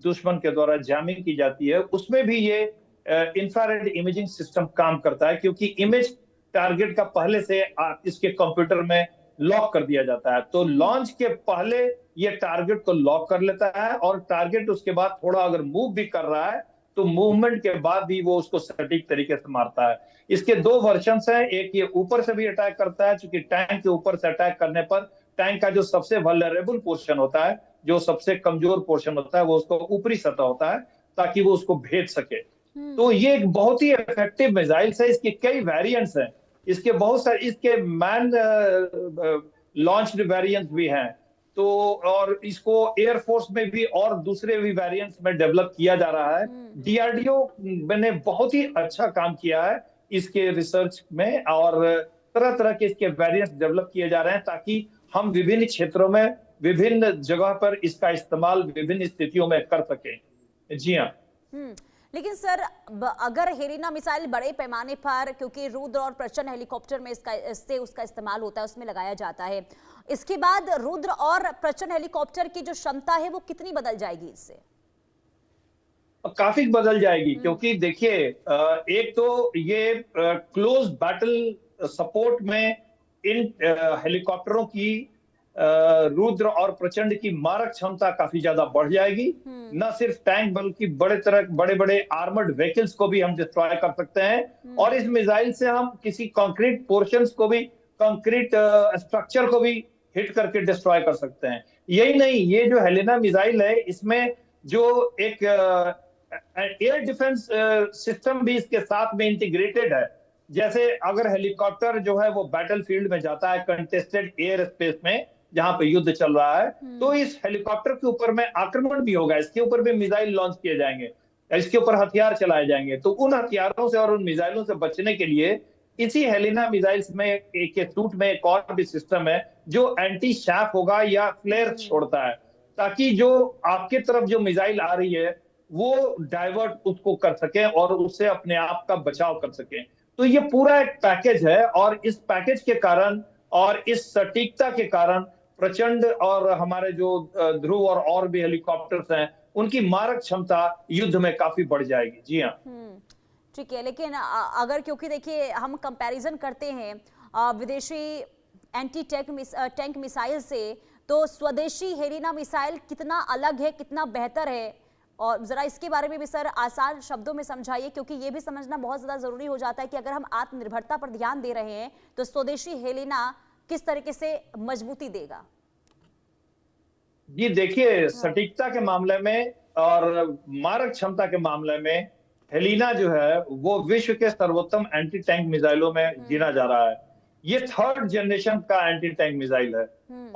दुश्मन के द्वारा जैमिंग की जाती है, उसमें भी ये इंफ्रारेड इमेजिंग सिस्टम काम करता है, क्योंकि इमेज टारगेट का पहले से इसके कंप्यूटर में लॉक कर दिया जाता है। तो लॉन्च के पहले ये टारगेट को लॉक कर लेता है, और टारगेट उसके बाद थोड़ा अगर मूव भी कर रहा है तो मूवमेंट के बाद भी वो उसको सटीक तरीके से मारता है। इसके दो वर्जन्स हैं, एक ये ऊपर से भी अटैक करता है, क्योंकि टैंक के ऊपर से अटैक करने पर टैंक का जो सबसे वल्नरेबल पोर्शन होता है, जो सबसे कमजोर पोर्शन होता है, वो उसको ऊपरी सतह होता है, ताकि वो उसको भेज सके। तो ये एक बहुत ही इफेक्टिव मिसाइल है। इसके कई वेरिएंट्स हैं, इसके बहुत सारे, इसके मैन लॉन्च्ड वेरिएंट्स भी हैं। तो और इसको एयरफोर्स में भी और दूसरे भी वेरिएंट्स में डेवलप किया जा रहा है। डीआरडीओ ने बहुत ही अच्छा काम किया है इसके रिसर्च में, और तरह तरह के इसके वेरिएंट्स डेवलप किए जा रहे हैं, ताकि हम विभिन्न क्षेत्रों में, विभिन्न जगह पर इसका इस्तेमाल विभिन्न स्थितियों में कर सकें। जी हाँ। लेकिन सर, अगर हेलिना मिसाइल बड़े पैमाने पर, क्योंकि रुद्र और प्रचंड हेलीकॉप्टर में इससे उसका इस्तेमाल होता है, उसमें लगाया जाता है, इसके बाद रुद्र और प्रचंड हेलीकॉप्टर की जो क्षमता है वो कितनी बदल जाएगी इससे? काफी बदल जाएगी, क्योंकि देखिए, एक तो ये क्लोज बैटल सपोर्ट में इन हेलीकॉप्टरों की रुद्र और प्रचंड की मारक क्षमता काफी ज्यादा बढ़ जाएगी। न सिर्फ टैंक, बल्कि बड़े बड़े आर्मर्ड व्हीकल्स को भी हम डिस्ट्रॉय कर सकते हैं, और इस मिसाइल से हम किसी कंक्रीट पोर्शंस को भी, कंक्रीट स्ट्रक्चर को भी हिट करके डिस्ट्रॉय कर सकते हैं। यही नहीं, ये जो हेलिना मिसाइल है, इसमें जो एक एयर डिफेंस सिस्टम भी इसके साथ में इंटीग्रेटेड है। जैसे अगर हेलीकॉप्टर जो है वो बैटलफील्ड में जाता है, कंटेस्टेड एयर स्पेस में जहां पे युद्ध चल रहा है, तो इस हेलीकॉप्टर के ऊपर में आक्रमण भी होगा, इसके ऊपर भी मिसाइल लॉन्च किए जाएंगे, इसके ऊपर हथियार चलाए जाएंगे। तो उन हथियारों से और उन मिसाइलों से बचने के लिए इसी हेलिना मिसाइल्स में एक सूट में एक और भी सिस्टम है, जो एंटी शैक होगा या फ्लेयर छोड़ता है, ताकि जो आपके तरफ जो मिसाइल आ रही है वो डाइवर्ट उसको कर सके और उससे अपने आप का बचाव कर सके। तो ये पूरा एक पैकेज है, और इस पैकेज के कारण और इस सटीकता के कारण प्रचंड और हमारे जो ध्रुव और भी हेलीकॉप्टर्स हैं, उनकी मारक क्षमता युद्ध में काफी बढ़ जाएगी। जी हाँ। ठीक है, लेकिन अगर, क्योंकि देखिए हम कंपैरिजन करते हैं विदेशी एंटी टैंक मिसाइल से, तो स्वदेशी हेलिना मिसाइल कितना अलग है, कितना बेहतर है, और जरा इसके बारे में भी सर आसान शब्दों में समझाइए, क्योंकि ये भी समझना बहुत ज्यादा जरूरी हो जाता है कि अगर हम आत्मनिर्भरता पर ध्यान दे रहे हैं तो स्वदेशी हेलिना किस तरीके से मजबूती देगा। जी देखिए, सटीकता के मामले में और मारक क्षमता के मामले में हेलिना जो है वो विश्व के सर्वोत्तम एंटी टैंक मिसाइलों में गिना जा रहा है। ये थर्ड जनरेशन का एंटी टैंक मिसाइल है,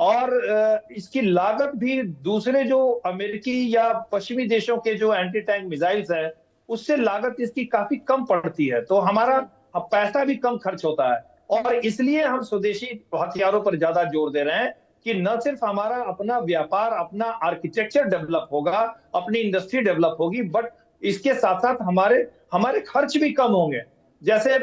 और इसकी लागत भी दूसरे जो अमेरिकी या पश्चिमी देशों के जो एंटी टैंक मिसाइल्स है उससे लागत इसकी काफी कम पड़ती है। तो हमारा पैसा भी कम खर्च होता है, और इसलिए हम स्वदेशी हथियारों पर ज्यादा जोर दे रहे हैं कि न सिर्फ हमारा अपना व्यापार, अपना आर्किटेक्चर डेवलप होगा, अपनी इंडस्ट्री डेवलप होगी, बट इसके साथ साथ हमारे खर्च भी कम होंगे। जैसे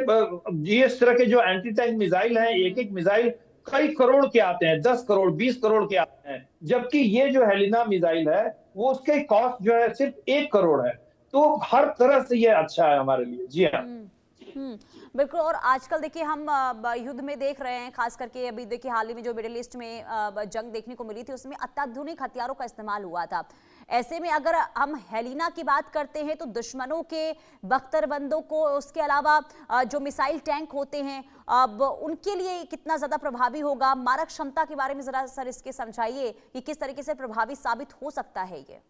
इस तरह के जो एंटी टैंक मिसाइल हैं, एक एक मिसाइल कई करोड़ के आते हैं, 10 करोड़ 20 करोड़ के आते हैं, जबकि ये जो हेलिना मिसाइल है वो उसके कॉस्ट जो है सिर्फ 1 करोड़ है। तो हर तरह से ये अच्छा है हमारे लिए। जी हाँ। बिल्कुल। और आजकल देखिए हम युद्ध में देख रहे हैं, खास करके अभी देखिए हाल ही में जो मिडिल ईस्ट में जंग देखने को मिली थी, उसमें अत्याधुनिक हथियारों का इस्तेमाल हुआ था। ऐसे में अगर हम हेलिना की बात करते हैं तो दुश्मनों के बख्तरबंदों को, उसके अलावा जो मिसाइल टैंक होते हैं, अब उनके लिए कितना ज्यादा प्रभावी होगा। मारक क्षमता के बारे में जरा सर इसके समझाइए कि किस तरीके से प्रभावी साबित हो सकता है ये।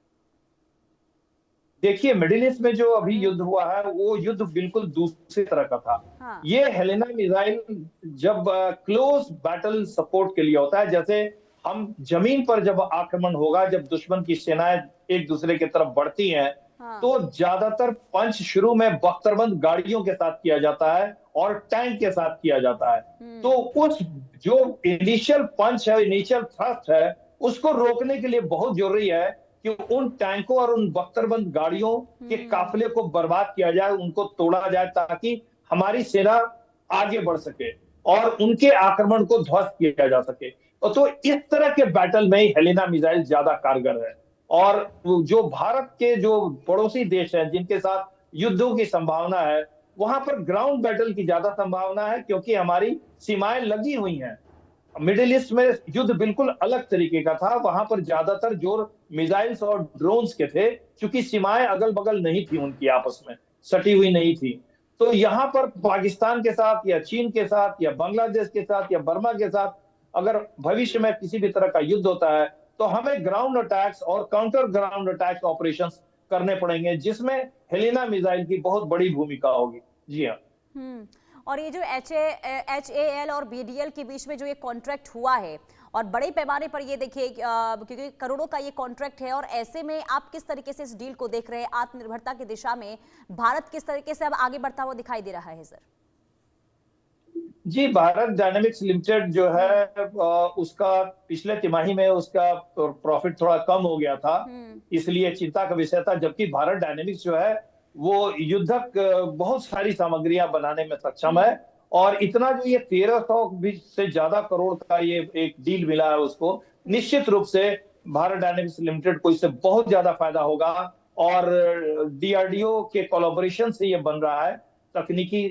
देखिए, मिडिल ईस्ट में जो अभी युद्ध हुआ है वो युद्ध बिल्कुल दूसरी तरह का था। हाँ। ये हेलिना मिसाइल जब क्लोज बैटल सपोर्ट के लिए होता है, जैसे हम जमीन पर जब आक्रमण होगा, जब दुश्मन की सेनाएं एक दूसरे की तरफ बढ़ती हैं, हाँ। तो ज्यादातर पंच शुरू में बख्तरबंद गाड़ियों के साथ किया जाता है और टैंक के साथ किया जाता है। तो उस जो इनिशियल पंच है, इनिशियल थ्रस्ट है, उसको रोकने के लिए बहुत जरूरी है कि उन टैंकों और उन बख्तरबंद गाड़ियों के काफिले को बर्बाद किया जाए, उनको तोड़ा जाए, ताकि हमारी सेना आगे बढ़ सके और उनके आक्रमण को ध्वस्त किया जा सके। तो इस तरह के बैटल में हेलिना मिसाइल ज्यादा कारगर है। और जो भारत के जो पड़ोसी देश हैं जिनके साथ युद्धों की संभावना है, वहां पर ग्राउंड बैटल की ज्यादा संभावना है, क्योंकि हमारी सीमाएं लगी हुई हैं। मिडिल ईस्ट में युद्ध बिल्कुल अलग तरीके का था, वहां पर ज्यादातर जोर मिसाइल्स और ड्रोन्स के थे, क्योंकि सीमाएं अगल बगल नहीं थी, उनकी आपस में सटी हुई नहीं थी। तो यहाँ पर पाकिस्तान के साथ या चीन के साथ या बांग्लादेश के साथ या बर्मा के साथ अगर भविष्य में किसी भी तरह का युद्ध होता है, तो हमें ग्राउंड अटैक्स और काउंटर ग्राउंड अटैक्स ऑपरेशंस करने पड़ेंगे, जिसमें हेलिना मिसाइल की बहुत बड़ी भूमिका होगी। जी हाँ। और ये जो HAL और BDL के बीच में जो ये कॉन्ट्रैक्ट हुआ है, और बड़े पैमाने पर ये देखिए क्योंकि करोड़ों का ये कॉन्ट्रैक्ट है, और ऐसे में आप किस तरीके से इस डील को देख रहे हैं? आत्मनिर्भरता की दिशा में भारत किस तरीके से अब आगे बढ़ता हुआ दिखाई दे रहा है सर? जी, भारत डायनेमिक्स लिमिटेड जो है उसका पिछले तिमाही में उसका प्रॉफिट थोड़ा कम हो गया था, इसलिए चिंता का विषय था। जबकि भारत डायनेमिक्स जो है वो युद्धक बहुत सारी सामग्रियां बनाने में सक्षम है, और इतना जो ये 1300 भी से ज्यादा करोड़ का ये एक डील मिला है उसको, निश्चित रूप से भारत डायनेमिक्स लिमिटेड को इससे बहुत ज्यादा फायदा होगा। और DRDO के कोलैबोरेशन से ये बन रहा है, तकनीकी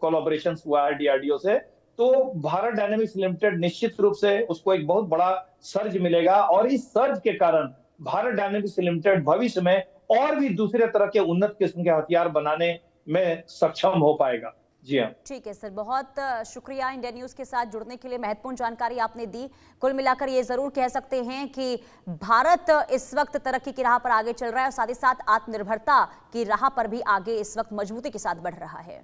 कोलैबोरेशन हुआ है DRDO से, तो भारत डायनेमिक्स लिमिटेड निश्चित रूप से उसको एक बहुत बड़ा सर्ज मिलेगा, और इस सर्ज के कारण भारत डायनेमिक्स लिमिटेड भविष्य में और भी दूसरे तरह के उन्नत किस्म के हथियार बनाने में सक्षम हो पाएगा। जी हाँ। ठीक है सर, बहुत शुक्रिया इंडिया न्यूज के साथ जुड़ने के लिए, महत्वपूर्ण जानकारी आपने दी। कुल मिलाकर ये जरूर कह सकते हैं कि भारत इस वक्त तरक्की की राह पर आगे चल रहा है, और साथ ही साथ आत्मनिर्भरता की राह पर भी आगे इस वक्त मजबूती के साथ बढ़ रहा है।